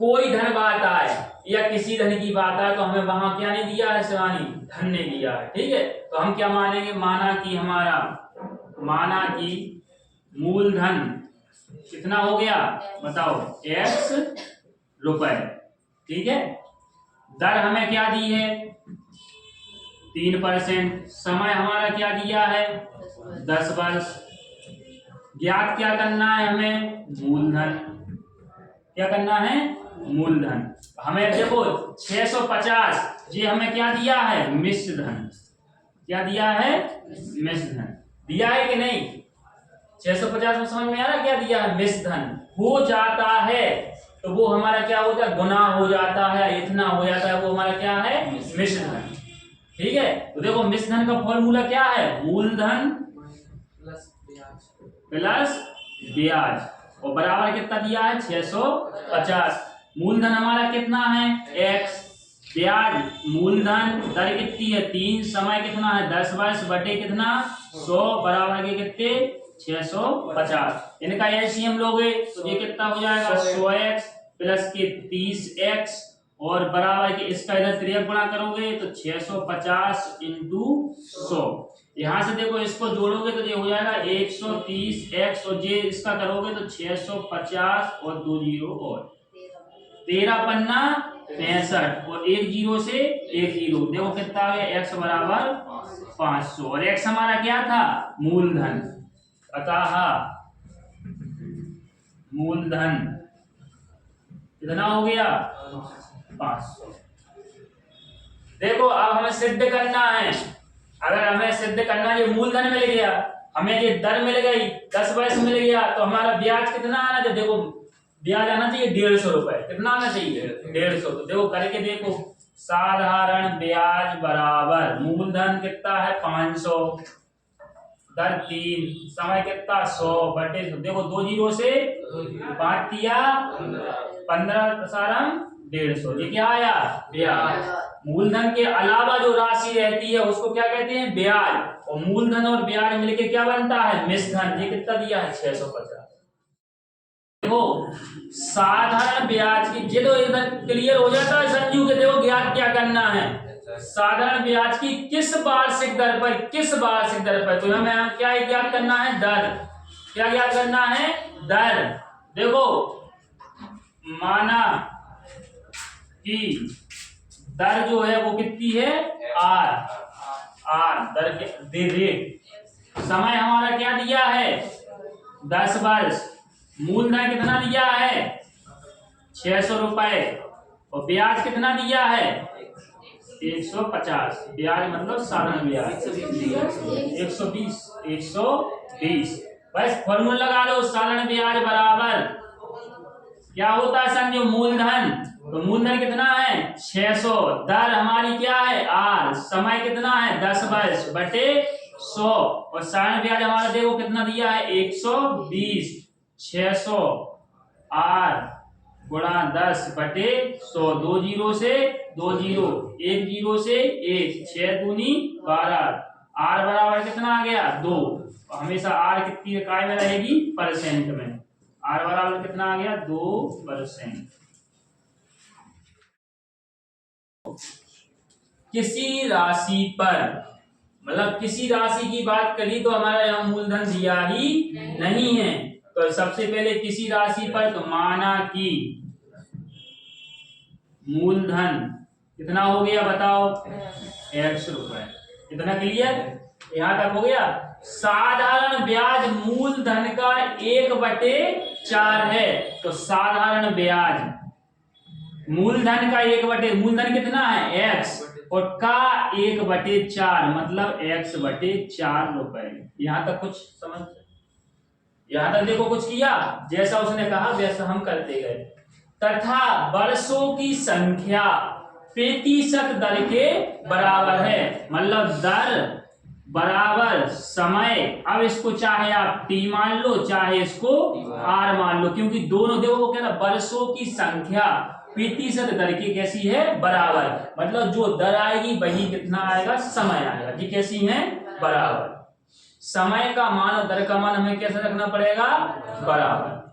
कोई धन बात आए या किसी धन की बात आए तो हमें वहां क्या नहीं दिया है शिवानी, धन नहीं दिया है। ठीक है, तो हम क्या मानेंगे, माना कि मूलधन कितना हो गया बताओ, x रुपए। ठीक है, दर हमें क्या दी है 3%, समय हमारा क्या दिया है 10 वर्ष। ज्ञात क्या करना है हमें, मूलधन। क्या करना है, मूलधन। हमें देखो 650 ये हमें क्या दिया है, मिश्र धन। क्या दिया है, मिश्र धन दिया है कि नहीं। 650 में समझ में आ रहा क्या दिया है, मिश्र धन हो जाता है तो वो हमारा क्या होता है, गुना हो जाता है, इतना हो जाता है, वो हमारा क्या है, मिश्र धन। ठीक है, तो देखो मिश्र धन का फॉर्मूला क्या है, मूलधन प्लस ब्याज और बराबर कितना दिया है 650। मूलधन हमारा कितना है x, ब्याज मूलधन, दर कितनी है 3, समय कितना है 10 वर्ष बटे कितना 100 बराबर के कितने 650। इनका एलसीएम लोगे तो ये कितना हो जाएगा 100x प्लस के 30x और बराबर के इसका इधर तिर्यक गुणा करोगे तो 650 इंटू 100। यहां से देखो इसको जोड़ोगे तो ये हो जाएगा 130x और ये इसका करोगे तो 650 और 2 जीरो और 13 पन्ना 65 और 1 जीरो से 1 जीरो, देखो कितना आ गया x बराबर 500 और x हमारा क्या था मूलधन। अतः मूलधन कितना हो गया 500। देखो अब हमें सिद्ध करना है, अगर हमें सिद्ध करना है ये मूलधन मिल गया, हमें ये दर मिल गई 10 वर्ष मिल गया तो हमारा ब्याज कितना आना चाहिए, देखो ब्याज आना चाहिए 150 रुपए। कितना आना चाहिए 150। तो देखो करके देखो, साधारण ब्याज बराबर मूलधन कितना है 500, दर 3, समय कितना 100 बटे, देखो 2 जीरो से 5 दिया 15 सारम 150, ये क्या आया ब्याज। मूलधन के अलावा जो राशि रहती है उसको क्या कहते हैं ब्याज, और मूलधन और ब्याज मिलके क्या बनता है मिश्र धन। ये कितना दिया है 650। देखो साधारण ब्याज की ये तो इधर क्लियर हो जाता है संजू के, देखो ज्ञात क्या करना है साधारण ब्याज की किस वार्षिक दर पर, तो हमें क्या ज्ञात करना है दर। क्या ज्ञात करना है दर। देखो माना कि दर जो है वो कितनी है आर दर के रेट। समय हमारा क्या दिया है 10 वर्ष, मूलधन कितना दिया है 600 रुपए और ब्याज कितना दिया है 150। ब्याज मतलब साधारण ब्याज 120। बस फॉर्मूला लगा दो, साधारण ब्याज बराबर क्या होता है संजो मूलधन, तो मूलधन कितना है 600, दर हमारी क्या है आर, समय कितना है 10 वर्ष बटे 100 और साधारण ब्याज हमारा देखो कितना दिया है 120। 600 आर गुणा 10 बटे 100, 2 जीरो से 2 जीरो, 1 जीरो से 1, 6 दूनी 12, आर बराबर कितना आ गया 2। हमेशा आर कितनी इकाई में रहेगी परसेंट में, आर बराबर कितना आ गया 2%। किसी राशि पर मतलब किसी राशि की बात करी तो हमारा यहाँ मूलधन दिया ही नहीं है, तो सबसे पहले किसी राशि पर तो माना कि मूलधन कितना हो गया बताओ x रुपए। कितना क्लियर, यहां तक हो गया। साधारण ब्याज मूलधन का 1/4 है, तो साधारण ब्याज मूलधन का 1/, मूलधन कितना है x और का 1/4 मतलब x/4 रुपए। यहां तक कुछ समझ, यहां तक देखो कुछ किया, जैसा उसने कहा वैसा हम करते गए। तथा वर्षों की संख्या प्रतिशत दर के बराबर है, मतलब दर बराबर समय। अब इसको चाहे आप t मान लो चाहे इसको r मान लो, क्योंकि दोनों देखो वो कह रहा वर्षों की संख्या प्रतिशत दर की कैसी है बराबर, मतलब जो दर आएगी वही कितना आएगा समय आएगा। ये कैसी है बराबर, समय का मान और दर का मान हमें कैसे रखना पड़ेगा बराबर।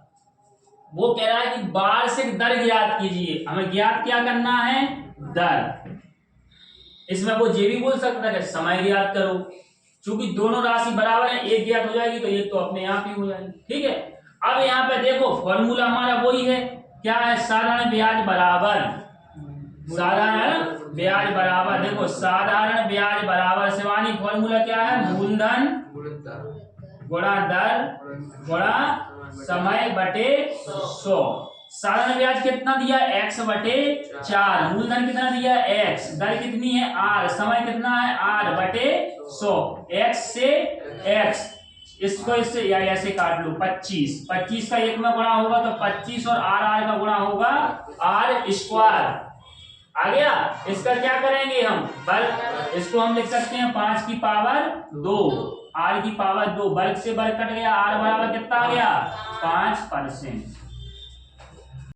वो कह रहा है कि वार्षिक दर ज्ञात कीजिए। हमें ज्ञात क्या करना है? दर। इसमें वो ये भी बोल सकता है कि समय ज्ञात करो। चूंकि दोनों राशि बराबर है, एक ज्ञात हो जाएगी तो एक तो अपने आप ही हो जाएगी। ठीक है, अब यहाँ पे देखो फॉर्मूला हमारा वही है, क्या है? साधारण ब्याज बराबर, साधारण ब्याज बराबर, देखो साधारण ब्याज बराबर शिवानी फॉर्मूला क्या है? मूलधन गुणा दर गुणा समय बटे 100। साधारण ब्याज कितना दिया? x बटे 4। मूलधन कितना दिया? x। दर कितनी है? r। समय कितना है? r बटे 100। x से x, इसको इससे या ऐसे काट लो, 25। 25 का एक में गुणा होगा तो 25 और r का गुणा होगा r स्क्वायर। आ गया? इसका क्या करेंगे हम? वर्ग। इसको हम लिख सकते हैं 5 की पावर 2, r की पावर 2। वर्ग से वर्ग कट गया, r बराबर कितना आ गया? 5%।